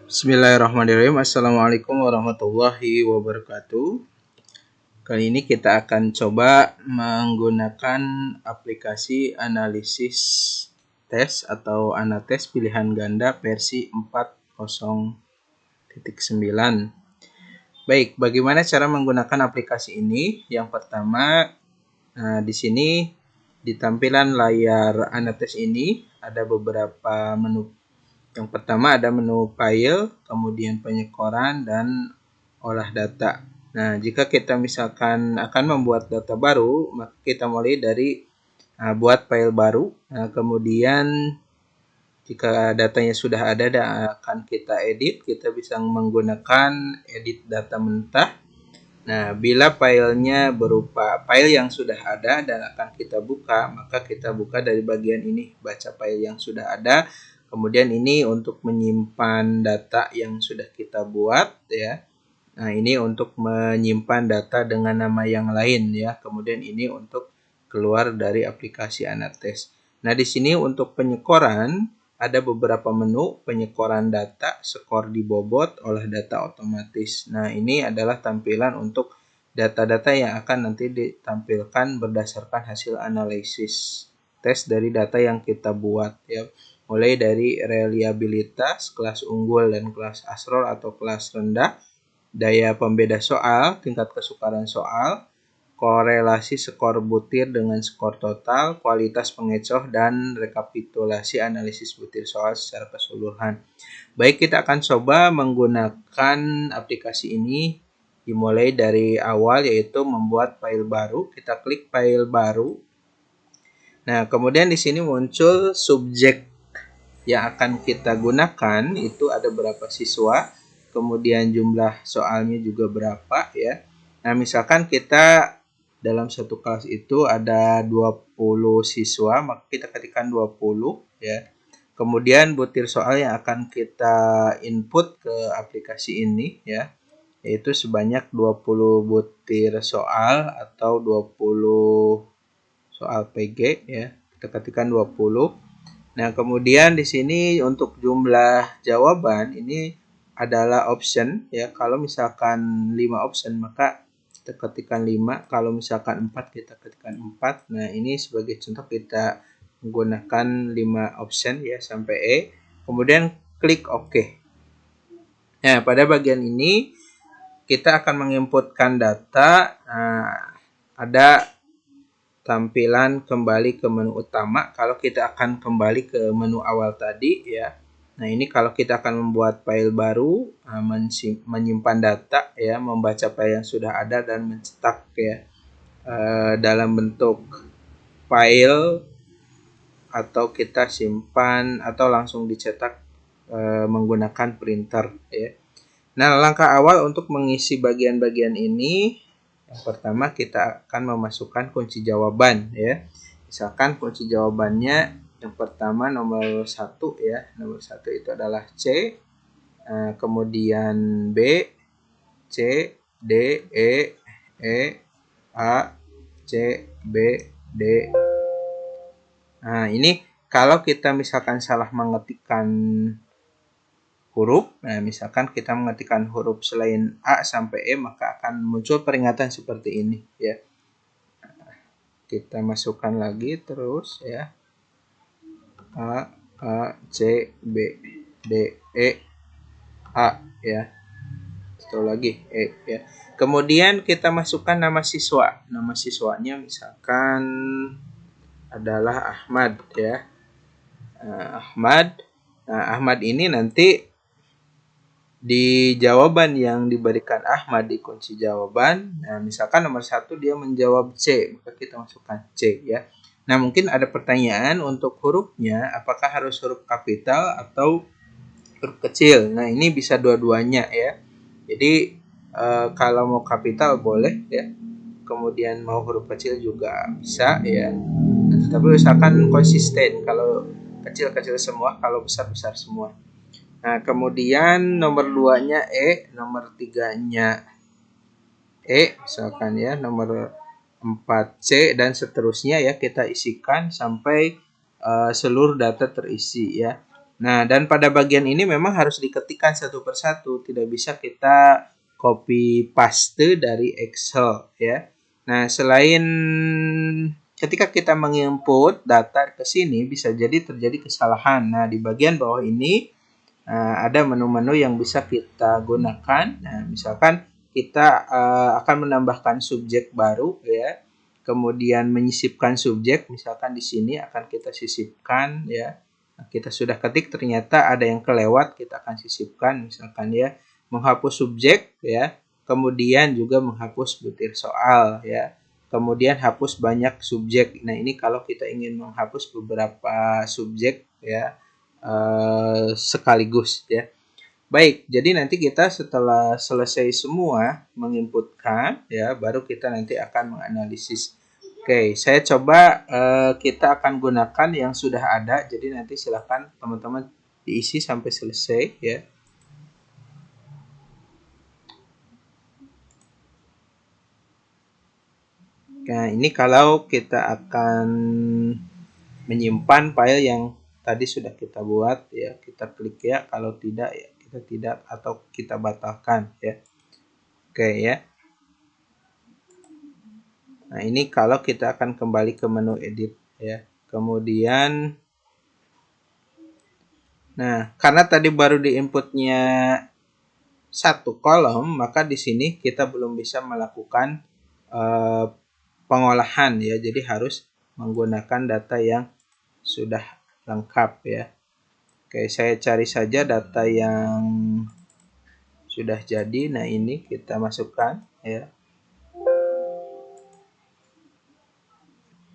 Bismillahirrahmanirrahim. Assalamualaikum warahmatullahi wabarakatuh. Kali ini kita akan coba menggunakan aplikasi analisis tes atau Anates pilihan ganda versi 4.0.9. Baik, bagaimana cara menggunakan aplikasi ini? Yang pertama, di sini di tampilan layar Anates ini ada beberapa menu. Yang pertama ada menu file, kemudian penyekoran, dan olah data. Nah, jika kita misalkan akan membuat data baru, maka kita mulai dari buat file baru. Nah, kemudian jika datanya sudah ada dan akan kita edit, kita bisa menggunakan edit data mentah. Nah, bila filenya berupa file yang sudah ada dan akan kita buka, maka kita buka dari bagian ini, baca file yang sudah ada. Kemudian ini untuk menyimpan data yang sudah kita buat ya. Nah, ini untuk menyimpan data dengan nama yang lain ya. Kemudian ini untuk keluar dari aplikasi Anates. Nah, di sini untuk penyekoran ada beberapa menu: penyekoran data, skor di bobot, olah data otomatis. Nah, ini adalah tampilan untuk data-data yang akan nanti ditampilkan berdasarkan hasil analisis tes dari data yang kita buat ya. Mulai dari reliabilitas, kelas unggul dan kelas asrol atau kelas rendah, daya pembeda soal, tingkat kesukaran soal, korelasi skor butir dengan skor total, kualitas pengecoh, dan rekapitulasi analisis butir soal secara keseluruhan. Baik, kita akan coba menggunakan aplikasi ini dimulai dari awal, yaitu membuat file baru. Kita klik file baru. Nah, kemudian di sini muncul subjek yang akan kita gunakan, itu ada berapa siswa, kemudian jumlah soalnya juga berapa ya. Nah, misalkan kita dalam satu kelas itu ada 20 siswa, maka kita ketikkan 20 ya. Kemudian butir soal yang akan kita input ke aplikasi ini ya, yaitu sebanyak 20 butir soal atau 20 soal PG ya. Kita ketikkan 20. Nah, kemudian di sini untuk jumlah jawaban ini adalah option ya. Kalau misalkan 5 option maka kita ketikkan 5, kalau misalkan 4 kita ketikkan 4. Nah, ini sebagai contoh kita menggunakan 5 option ya sampai E. Kemudian klik OK. Nah, pada bagian ini kita akan menginputkan data. Nah, ada tampilan kembali ke menu utama kalau kita akan kembali ke menu awal tadi ya. Nah, ini kalau kita akan membuat file baru, menyimpan data ya, membaca file yang sudah ada dan mencetak ya dalam bentuk file, atau kita simpan atau langsung dicetak menggunakan printer ya. Nah, langkah awal untuk mengisi bagian-bagian ini, yang pertama kita akan memasukkan kunci jawaban ya. Misalkan kunci jawabannya yang pertama nomor 1 ya. Nomor 1 itu adalah C, kemudian B, C, D, E, A, C, B, D. Nah, ini kalau kita misalkan salah mengetikkan huruf, nah misalkan kita mengetikkan huruf selain A sampai E, maka akan muncul peringatan seperti ini ya. Kita masukkan lagi terus ya. A, C, B, D, E, A ya. Satu lagi E ya. Kemudian kita masukkan nama siswa. Nama siswanya misalkan adalah Ahmad ya. Ahmad. Nah, Ahmad ini nanti di jawaban yang diberikan Ahmad di kunci jawaban, nah misalkan nomor 1 dia menjawab C, maka kita masukkan C ya. Nah, mungkin ada pertanyaan untuk hurufnya, apakah harus huruf kapital atau huruf kecil? Nah, ini bisa dua-duanya ya. Jadi kalau mau kapital boleh ya, kemudian mau huruf kecil juga bisa ya. Nah, tetapi usahakan konsisten, kalau kecil-kecil semua, kalau besar-besar semua. Nah, kemudian nomor 2-nya E, nomor 3-nya E, misalkan ya, nomor 4 C, dan seterusnya ya, kita isikan sampai seluruh data terisi ya. Nah, dan pada bagian ini memang harus diketikkan satu persatu, tidak bisa kita copy paste dari Excel ya. Nah, selain ketika kita menginput data ke sini bisa jadi terjadi kesalahan. Nah, di bagian bawah ini ada menu-menu yang bisa kita gunakan. Nah, misalkan kita akan menambahkan subjek baru ya. Kemudian menyisipkan subjek, misalkan di sini akan kita sisipkan ya. Kita sudah ketik ternyata ada yang kelewat, kita akan sisipkan misalkan ya. Menghapus subjek ya. Kemudian juga menghapus butir soal ya. Kemudian hapus banyak subjek. Nah, ini kalau kita ingin menghapus beberapa subjek ya sekaligus ya. Baik, jadi nanti kita setelah selesai semua menginputkan ya, baru kita nanti akan menganalisis. Oke, saya coba kita akan gunakan yang sudah ada. Jadi nanti silakan teman-teman diisi sampai selesai ya. Nah, ini kalau kita akan menyimpan file yang tadi sudah kita buat ya, kita klik ya, kalau tidak ya kita tidak atau kita batalkan ya. Oke ya. Nah, ini kalau kita akan kembali ke menu edit ya. Kemudian nah, karena tadi baru diinputnya satu kolom, maka di sini kita belum bisa melakukan pengolahan ya. Jadi harus menggunakan data yang sudah lengkap ya. Oke, saya cari saja data yang sudah jadi. Nah, ini kita masukkan ya.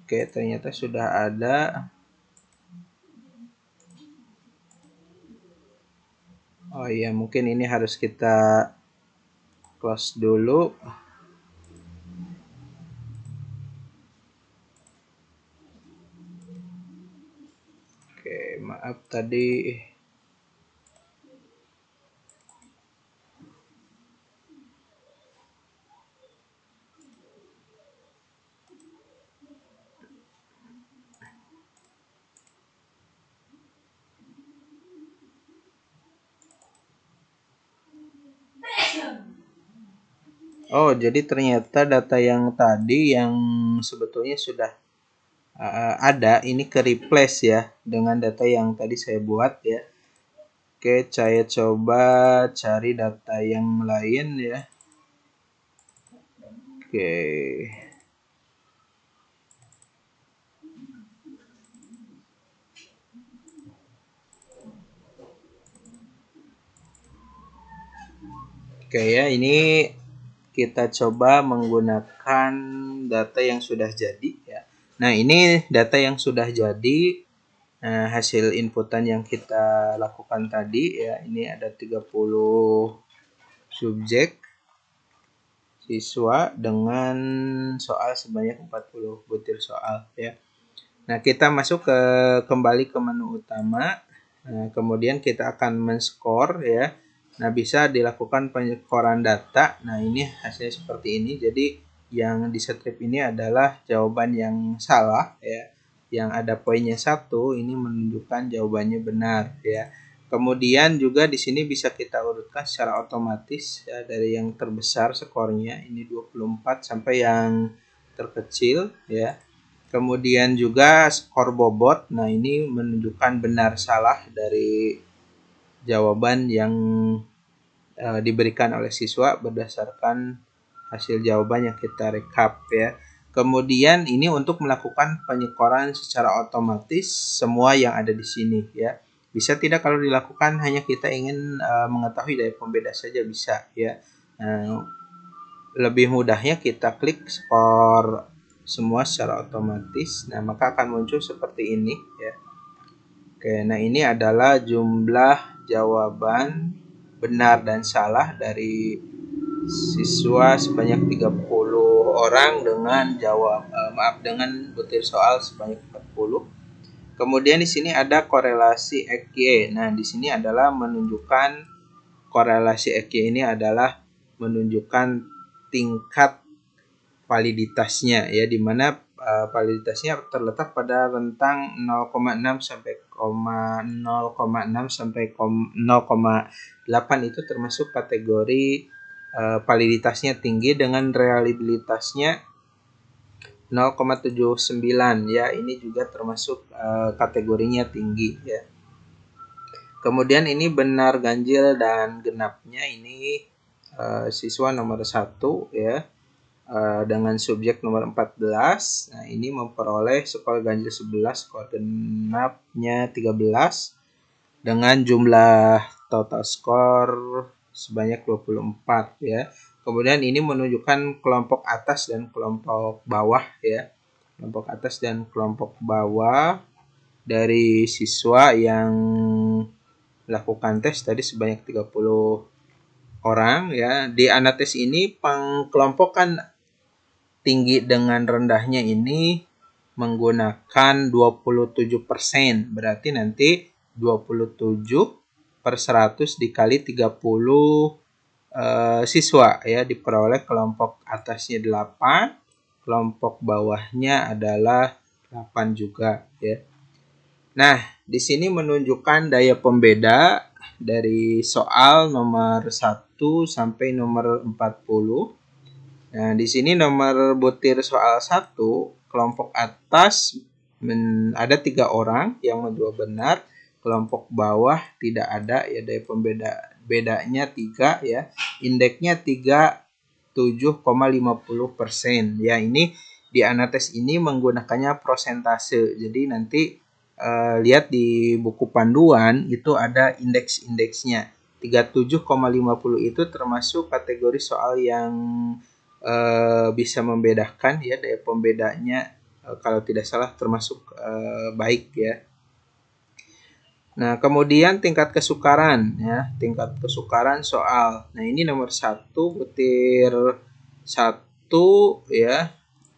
Oke, ternyata sudah ada. Oh iya, mungkin ini harus kita close dulu. Oke, maaf tadi. Oh, jadi ternyata data yang tadi yang sebetulnya sudah ada, ini ke replace ya dengan data yang tadi saya buat ya. Oke, saya coba cari data yang lain ya. Oke. Oke ya, ini kita coba menggunakan data yang sudah jadi ya. Nah, ini data yang sudah jadi. Nah, hasil inputan yang kita lakukan tadi ya, ini ada 30 subjek siswa dengan soal sebanyak 40 butir soal ya. Nah, kita masuk kembali ke menu utama. Nah, kemudian kita akan men-score ya. Nah, bisa dilakukan penyekoran data. Nah, ini hasilnya seperti ini. Jadi yang di strip ini adalah jawaban yang salah ya. Yang ada poinnya 1 ini menunjukkan jawabannya benar ya. Kemudian juga di sini bisa kita urutkan secara otomatis ya, dari yang terbesar skornya ini 24 sampai yang terkecil ya. Kemudian juga skor bobot. Nah, ini menunjukkan benar salah dari jawaban yang diberikan oleh siswa berdasarkan hasil jawaban yang kita rekap ya. Kemudian ini untuk melakukan penyekoran secara otomatis semua yang ada di sini ya. Bisa tidak kalau dilakukan hanya kita ingin mengetahui dari pembeda saja bisa ya. Lebih mudahnya kita klik skor semua secara otomatis. Nah, maka akan muncul seperti ini ya. Oke, nah ini adalah jumlah jawaban benar dan salah dari siswa sebanyak 30 orang dengan dengan butir soal sebanyak 40. Kemudian di sini ada korelasi EQ. Nah, di sini adalah menunjukkan korelasi EQ ini adalah menunjukkan tingkat validitasnya ya, di mana validitasnya terletak pada rentang 0,6 sampai 0,6 sampai 0,8 itu termasuk kategori validitasnya tinggi dengan reliabilitasnya 0,79 ya. Ini juga termasuk kategorinya tinggi ya. Kemudian ini benar, ganjil, dan genapnya ini siswa nomor 1 ya. Dengan subjek nomor 14. Nah, ini memperoleh skor ganjil 11, skor genapnya 13 dengan jumlah total skor sebanyak 24 ya. Kemudian ini menunjukkan kelompok atas dan kelompok bawah ya. Kelompok atas dan kelompok bawah dari siswa yang melakukan tes tadi sebanyak 30 orang ya. Di anates ini pengkelompokan tinggi dengan rendahnya ini menggunakan 27%. Berarti nanti 27 per 100 dikali 30 siswa ya, diperoleh kelompok atasnya 8, kelompok bawahnya adalah 8 juga ya. Nah, di sini menunjukkan daya pembeda dari soal nomor 1 sampai nomor 40. Nah, di sini nomor butir soal 1, kelompok atas ada 3 orang yang menjawab benar, kelompok bawah tidak ada ya, daya bedanya 3 ya, indeksnya 37,50% ya. Ini di anates ini menggunakannya prosentase. Jadi nanti lihat di buku panduan itu ada indeks-indeksnya. 37,50 itu termasuk kategori soal yang bisa membedakan ya, daya pembedanya kalau tidak salah termasuk baik ya. Nah, kemudian tingkat kesukaran ya, tingkat kesukaran soal. Nah, ini nomor 1 butir 1 ya.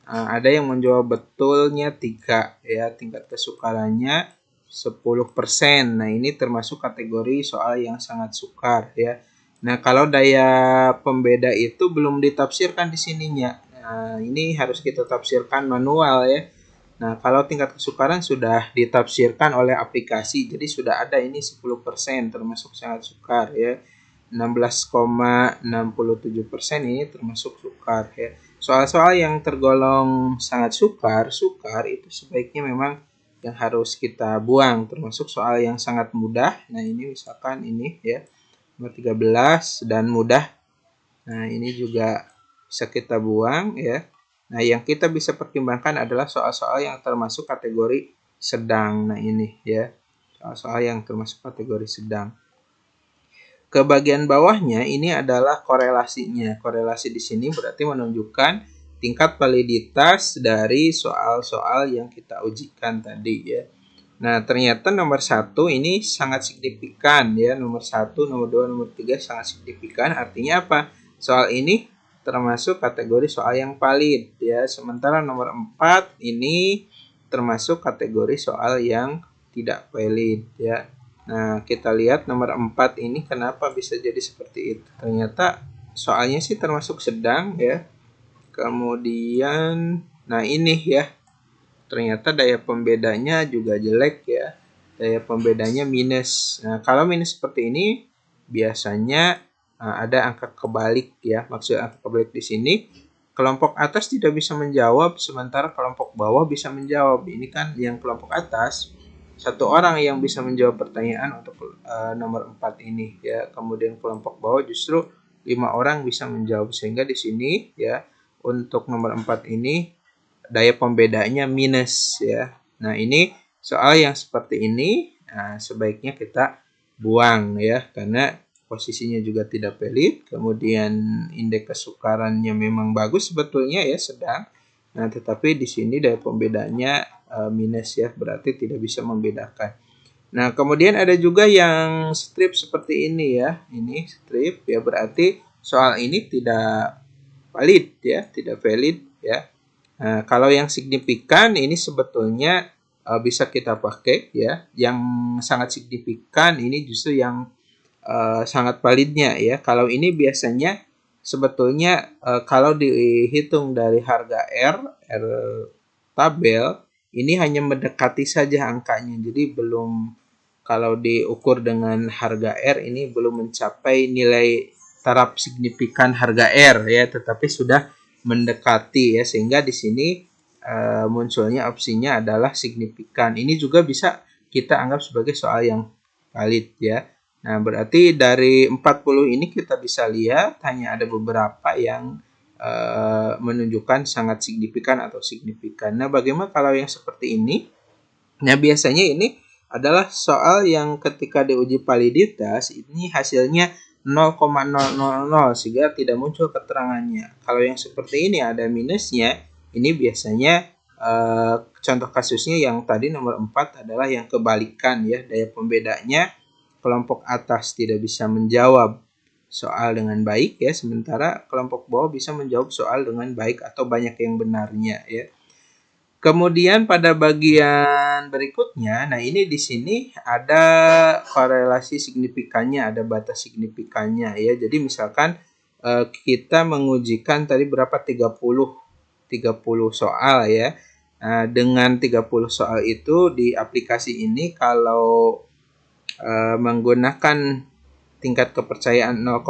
Ada yang menjawab betulnya 3 ya, tingkat kesukarannya 10%. Nah, ini termasuk kategori soal yang sangat sukar ya. Nah, kalau daya pembeda itu belum ditafsirkan di sininya. Nah, ini harus kita tafsirkan manual ya. Nah, kalau tingkat kesukaran sudah ditafsirkan oleh aplikasi, jadi sudah ada ini 10% termasuk sangat sukar ya. 16,67% ini termasuk sukar ya. Soal-soal yang tergolong sangat sukar itu sebaiknya memang yang harus kita buang, termasuk soal yang sangat mudah. Nah, ini misalkan ini ya, nomor 13 dan mudah. Nah, ini juga bisa kita buang ya. Nah, yang kita bisa pertimbangkan adalah soal-soal yang termasuk kategori sedang. Nah, ini ya, soal-soal yang termasuk kategori sedang. Ke bagian bawahnya ini adalah korelasinya. Korelasi di sini berarti menunjukkan tingkat validitas dari soal-soal yang kita ujikan tadi ya. Nah, ternyata nomor 1 ini sangat signifikan ya. Nomor 1, nomor 2, nomor 3 sangat signifikan. Artinya apa? Soal ini termasuk kategori soal yang valid ya. Sementara nomor 4 ini termasuk kategori soal yang tidak valid ya. Nah, kita lihat nomor 4 ini kenapa bisa jadi seperti itu. Ternyata soalnya sih termasuk sedang ya. Kemudian nah ini ya. Ternyata daya pembedanya juga jelek ya. Daya pembedanya minus. Nah, kalau minus seperti ini biasanya ada angka kebalik ya. Maksud angka kebalik di sini kelompok atas tidak bisa menjawab sementara kelompok bawah bisa menjawab. Ini kan yang kelompok atas satu orang yang bisa menjawab pertanyaan untuk nomor 4 ini ya. Kemudian kelompok bawah justru 5 orang bisa menjawab, sehingga di sini ya untuk nomor 4 ini daya pembedanya minus ya. Nah, ini soal yang seperti ini sebaiknya kita buang ya, karena posisinya juga tidak valid, kemudian indeks kesukarannya memang bagus sebetulnya ya, sedang. Nah, tetapi di sini daya pembedanya minus ya, berarti tidak bisa membedakan. Nah, kemudian ada juga yang strip seperti ini ya. Ini strip ya, berarti soal ini tidak valid ya, tidak valid ya. Nah, kalau yang signifikan ini sebetulnya bisa kita pakai ya. Yang sangat signifikan ini justru yang sangat validnya ya. Kalau ini biasanya sebetulnya kalau dihitung dari harga R tabel ini hanya mendekati saja angkanya. Jadi belum, kalau diukur dengan harga R ini belum mencapai nilai taraf signifikan harga R ya, tetapi sudah mendekati ya, sehingga di sini munculnya opsinya adalah signifikan. Ini juga bisa kita anggap sebagai soal yang valid ya. Nah, berarti dari 40 ini kita bisa lihat hanya ada beberapa yang menunjukkan sangat signifikan atau signifikan. Nah, bagaimana kalau yang seperti ini? Nah, biasanya ini adalah soal yang ketika diuji validitas ini hasilnya 0,000 sehingga tidak muncul keterangannya. Kalau yang seperti ini ada minusnya, ini biasanya contoh kasusnya yang tadi nomor 4 adalah yang kebalikan ya, daya pembedanya kelompok atas tidak bisa menjawab soal dengan baik ya, sementara kelompok bawah bisa menjawab soal dengan baik atau banyak yang benarnya ya. Kemudian pada bagian berikutnya, nah ini di sini ada korelasi signifikannya, ada batas signifikannya ya. Jadi misalkan kita mengujikan tadi berapa 30 soal ya. Nah, dengan 30 soal itu di aplikasi ini kalau menggunakan tingkat kepercayaan 0,05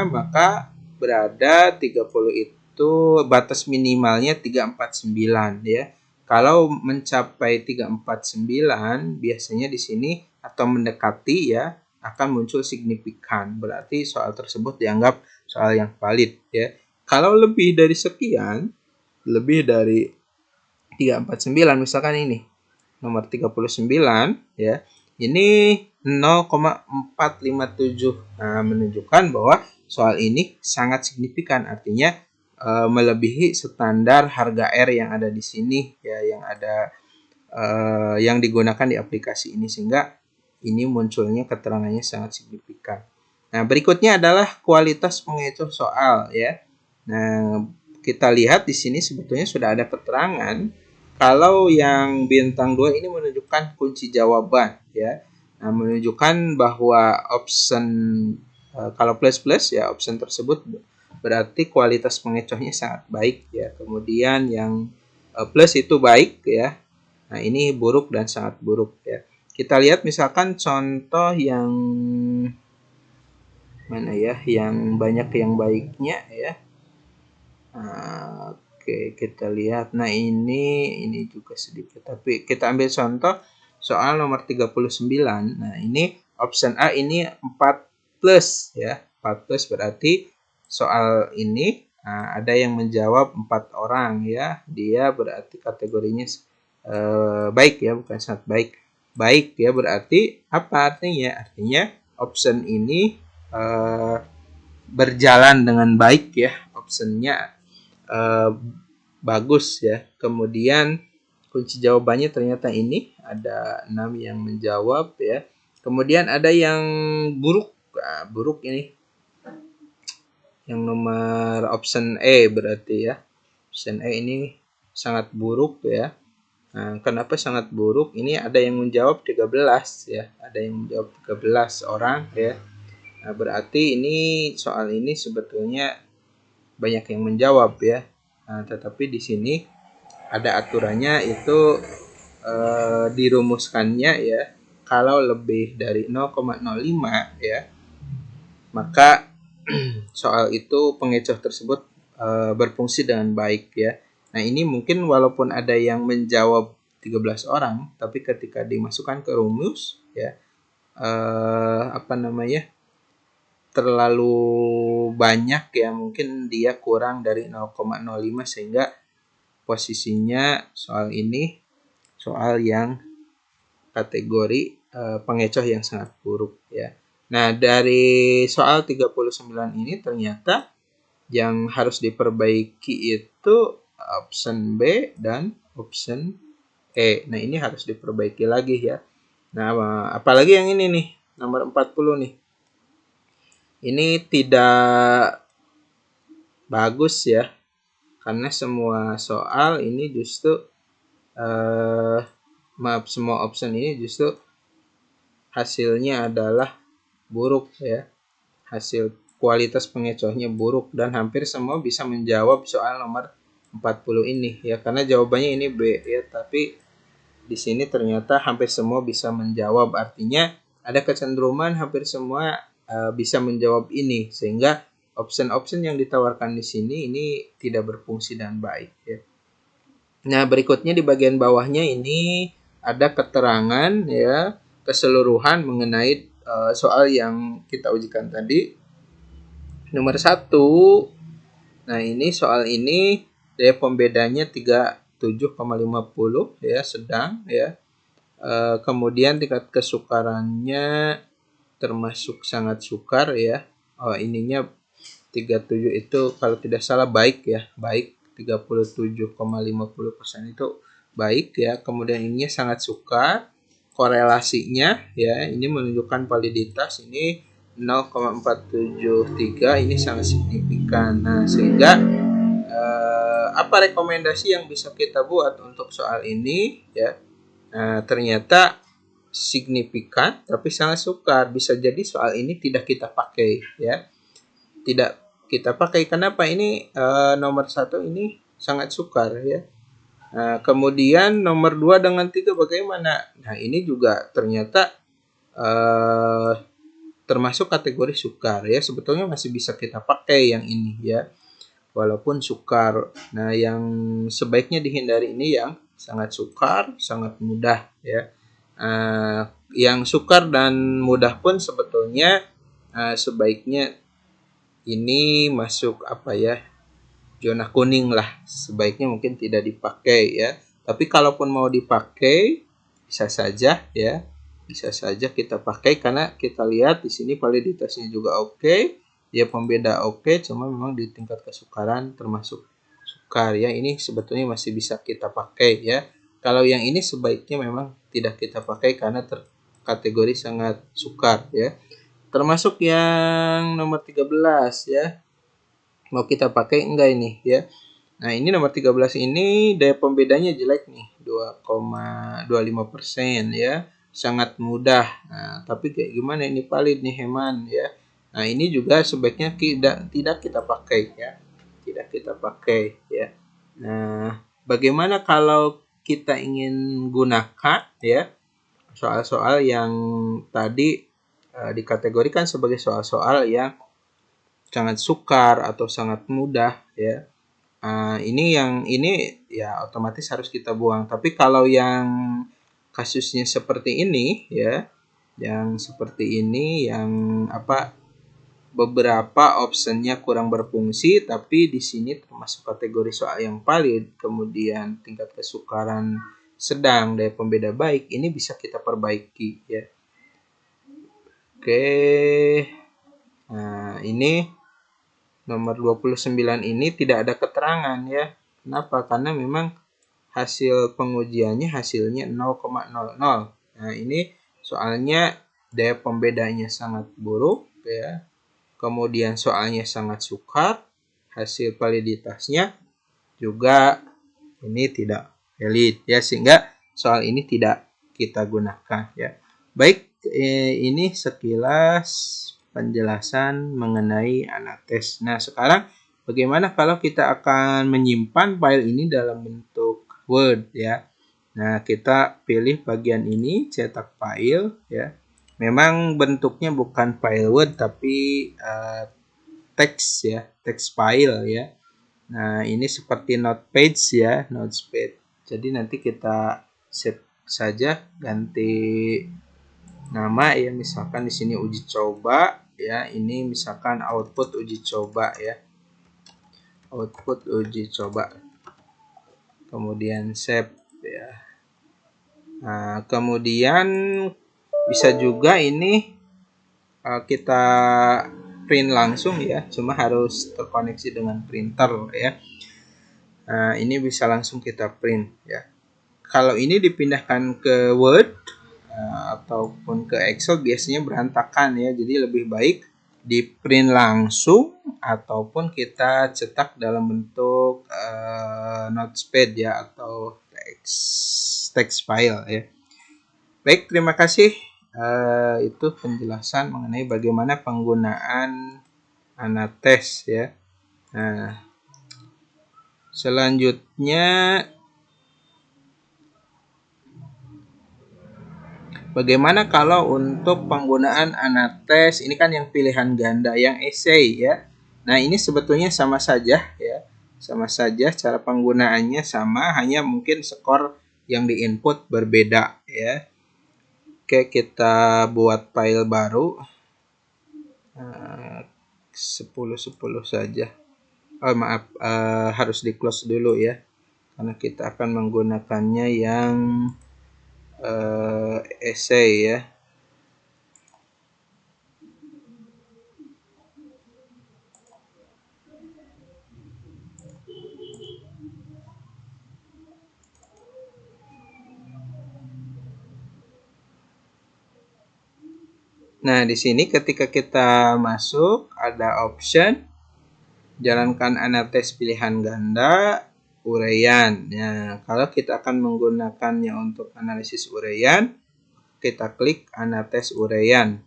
maka berada 30 itu batas minimalnya 349 ya. Kalau mencapai 349 biasanya di sini atau mendekati ya akan muncul signifikan. Berarti soal tersebut dianggap soal yang valid ya. Kalau lebih dari sekian, lebih dari 349 misalkan ini nomor 39 ya. Ini 0,457. Nah, menunjukkan bahwa soal ini sangat signifikan, artinya melebihi standar harga R yang ada di sini ya, yang ada yang digunakan di aplikasi ini, sehingga ini munculnya keterangannya sangat signifikan. Nah, berikutnya adalah kualitas pengecoh soal ya. Nah, kita lihat di sini sebetulnya sudah ada keterangan kalau yang bintang 2 ini menunjukkan kunci jawaban ya. Nah, menunjukkan bahwa option kalau plus ya, option tersebut berarti kualitas pengecohnya sangat baik ya. Kemudian yang plus itu baik ya. Nah, ini buruk dan sangat buruk ya. Kita lihat misalkan contoh yang mana ya, yang banyak yang baiknya ya. Nah, oke, kita lihat. Nah, ini juga sedikit, tapi kita ambil contoh soal nomor 39. Nah, ini option A ini 4 plus ya. 4 plus berarti soal ini ada yang menjawab 4 orang ya. Dia berarti kategorinya baik ya, bukan sangat baik. Baik ya, berarti apa artinya? Artinya option ini berjalan dengan baik ya. Optionnya bagus ya. Kemudian kunci jawabannya ternyata ini ada 6 yang menjawab ya. Kemudian ada yang buruk. Nah, buruk ini yang nomor option E berarti ya. Option E ini sangat buruk ya. Nah, kenapa sangat buruk? Ini ada yang menjawab 13 ya. Ada yang menjawab 13 orang ya. Nah, berarti ini soal ini sebetulnya banyak yang menjawab ya. Nah, tetapi di sini ada aturannya, itu dirumuskannya ya, kalau lebih dari 0,05 ya, maka soal itu pengecoh tersebut berfungsi dengan baik ya. Nah, ini mungkin walaupun ada yang menjawab 13 orang, tapi ketika dimasukkan ke rumus ya terlalu banyak ya, mungkin dia kurang dari 0,05 sehingga posisinya soal ini soal yang kategori pengecoh yang sangat buruk ya. Nah, dari soal 39 ini ternyata yang harus diperbaiki itu option B dan option E. Nah, ini harus diperbaiki lagi ya. Nah, apalagi yang ini nih, nomor 40 nih. Ini tidak bagus ya, karena semua soal ini justru semua option ini justru hasilnya adalah buruk ya. Hasil kualitas pengecohnya buruk dan hampir semua bisa menjawab soal nomor 40 ini ya, karena jawabannya ini B ya, tapi di sini ternyata hampir semua bisa menjawab, artinya ada kecenderungan hampir semua bisa menjawab ini, sehingga option-option yang ditawarkan di sini ini tidak berfungsi dan baik ya. Nah, berikutnya di bagian bawahnya ini ada keterangan ya keseluruhan mengenai soal yang kita ujikan tadi. Nomor 1, nah ini soal ini daya pembedanya 37,50 ya, sedang ya. Kemudian tingkat kesukarannya termasuk sangat sukar ya. Ininya 37 itu kalau tidak salah baik ya, baik. 37,50% itu baik ya. Kemudian ininya sangat sukar. Korelasinya ya, ini menunjukkan validitas ini 0,473, ini sangat signifikan. Nah, sehingga apa rekomendasi yang bisa kita buat untuk soal ini ya? Ternyata signifikan tapi sangat sukar. Bisa jadi soal ini tidak kita pakai ya. Tidak kita pakai. Kenapa? Ini nomor 1 ini sangat sukar ya. Kemudian nomor 2 dengan 3 bagaimana? Nah, ini juga ternyata termasuk kategori sukar ya. Sebetulnya masih bisa kita pakai yang ini ya, walaupun sukar. Nah, yang sebaiknya dihindari ini yang sangat sukar, sangat mudah ya. Yang sukar dan mudah pun sebetulnya sebaiknya ini masuk apa ya, zona kuning lah, sebaiknya mungkin tidak dipakai ya. Tapi kalaupun mau dipakai bisa saja ya, bisa saja kita pakai karena kita lihat di sini validitasnya juga oke, ya pembeda oke, cuma memang di tingkat kesukaran termasuk sukar ya. Ini sebetulnya masih bisa kita pakai ya. Kalau yang ini sebaiknya memang tidak kita pakai karena kategori sangat sukar ya. Termasuk yang nomor 13 ya. Mau kita pakai enggak ini ya. Nah, ini nomor 13 ini daya pembedanya jelek nih, 2,25% ya. Sangat mudah. Nah, tapi kayak gimana ini valid nih Heman ya. Nah, ini juga sebaiknya tidak kita pakai ya. Tidak kita pakai ya. Nah, bagaimana kalau kita ingin gunakan ya soal-soal yang tadi dikategorikan sebagai soal-soal yang sangat sukar atau sangat mudah ya. Ini ya otomatis harus kita buang. Tapi kalau yang kasusnya seperti ini ya, yang seperti ini yang apa, beberapa optionnya kurang berfungsi tapi di sini termasuk kategori soal yang valid, kemudian tingkat kesukaran sedang, daya pembeda baik, ini bisa kita perbaiki ya. Oke. Nah, ini nomor 29 ini tidak ada keterangan ya. Kenapa? Karena memang hasil pengujiannya hasilnya 0,00. Nah, ini soalnya daya pembedanya sangat buruk ya. Kemudian soalnya sangat sukar, hasil validitasnya juga ini tidak valid ya, sehingga soal ini tidak kita gunakan ya. Baik, ini sekilas penjelasan mengenai Anates. Nah, sekarang bagaimana kalau kita akan menyimpan file ini dalam bentuk Word ya. Nah, kita pilih bagian ini, cetak file ya. Memang bentuknya bukan file Word tapi teks ya, teks file ya. Nah, ini seperti notepad ya, notepad. Jadi nanti kita save saja, ganti nama ya, misalkan di sini uji coba ya, ini misalkan output uji coba ya. Output uji coba. Kemudian save ya. Nah, kemudian bisa juga ini kita print langsung ya, cuma harus terkoneksi dengan printer ya. Nah, ini bisa langsung kita print ya. Kalau ini dipindahkan ke Word ataupun ke Excel biasanya berantakan ya, jadi lebih baik di print langsung ataupun kita cetak dalam bentuk notepad ya, atau text file ya. Baik, terima kasih. Itu penjelasan mengenai bagaimana penggunaan Anates ya. Nah, Selanjutnya, bagaimana kalau untuk penggunaan Anates? Ini kan yang pilihan ganda, yang essay ya. Nah, ini sebetulnya sama saja ya. Sama saja cara penggunaannya sama, hanya mungkin skor yang diinput berbeda ya. Oke, kita buat file baru. 10 saja. Oh, maaf, harus di close dulu ya. Karena kita akan menggunakannya yang essay ya. Nah, di sini ketika kita masuk ada option jalankan Anates pilihan ganda uraian. Nah, kalau kita akan menggunakannya untuk analisis uraian, kita klik Anates uraian.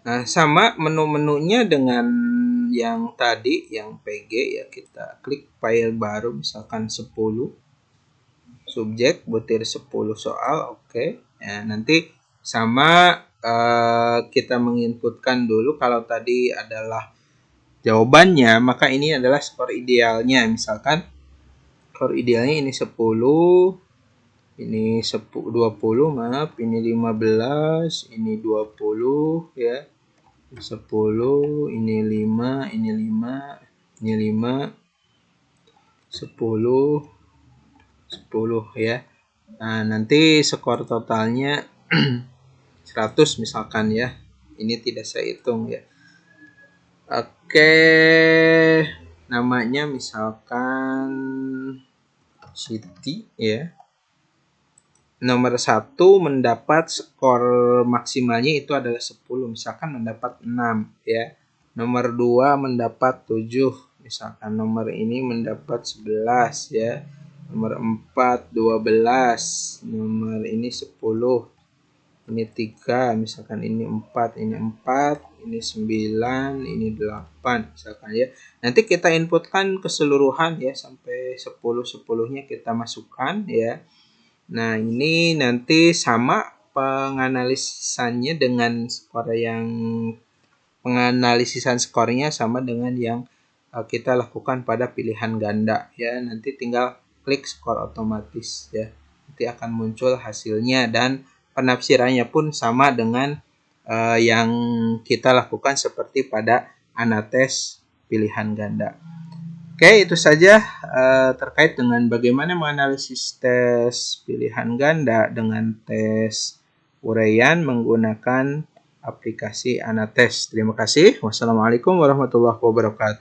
Nah, sama menu-menunya dengan yang tadi, yang PG ya, kita klik file baru misalkan 10. Subjek butir 10 soal, oke. Ya, nanti sama kita menginputkan dulu. Kalau tadi adalah jawabannya, maka ini adalah skor idealnya. Misalkan skor idealnya ini 10, ini 20, maaf, ini 15, ini 20 ya. 10, ini 5, ini 5, ini 5, 10, 10 ya. Nah, nanti skor totalnya 100 misalkan ya. Ini tidak saya hitung ya. Oke, namanya misalkan Siti ya. Nomor 1 mendapat skor maksimalnya itu adalah 10, misalkan mendapat 6 ya. Nomor 2 mendapat 7, misalkan nomor ini mendapat 11 ya. Nomor 4 12, nomor ini 10, ini 3, misalkan ini 4, ini 4, ini 9, ini 8 misalkan ya. Nanti kita inputkan keseluruhan ya, sampai 10-10-nya kita masukkan ya. Nah, ini nanti sama penganalisannya dengan skor yang penganalisisan skornya sama dengan yang kita lakukan pada pilihan ganda ya. Nanti tinggal klik skor otomatis ya. Nanti akan muncul hasilnya dan penafsirannya pun sama dengan yang kita lakukan seperti pada Anates pilihan ganda. Oke, itu saja terkait dengan bagaimana menganalisis tes pilihan ganda dengan tes uraian menggunakan aplikasi Anates. Terima kasih. Wassalamualaikum warahmatullahi wabarakatuh.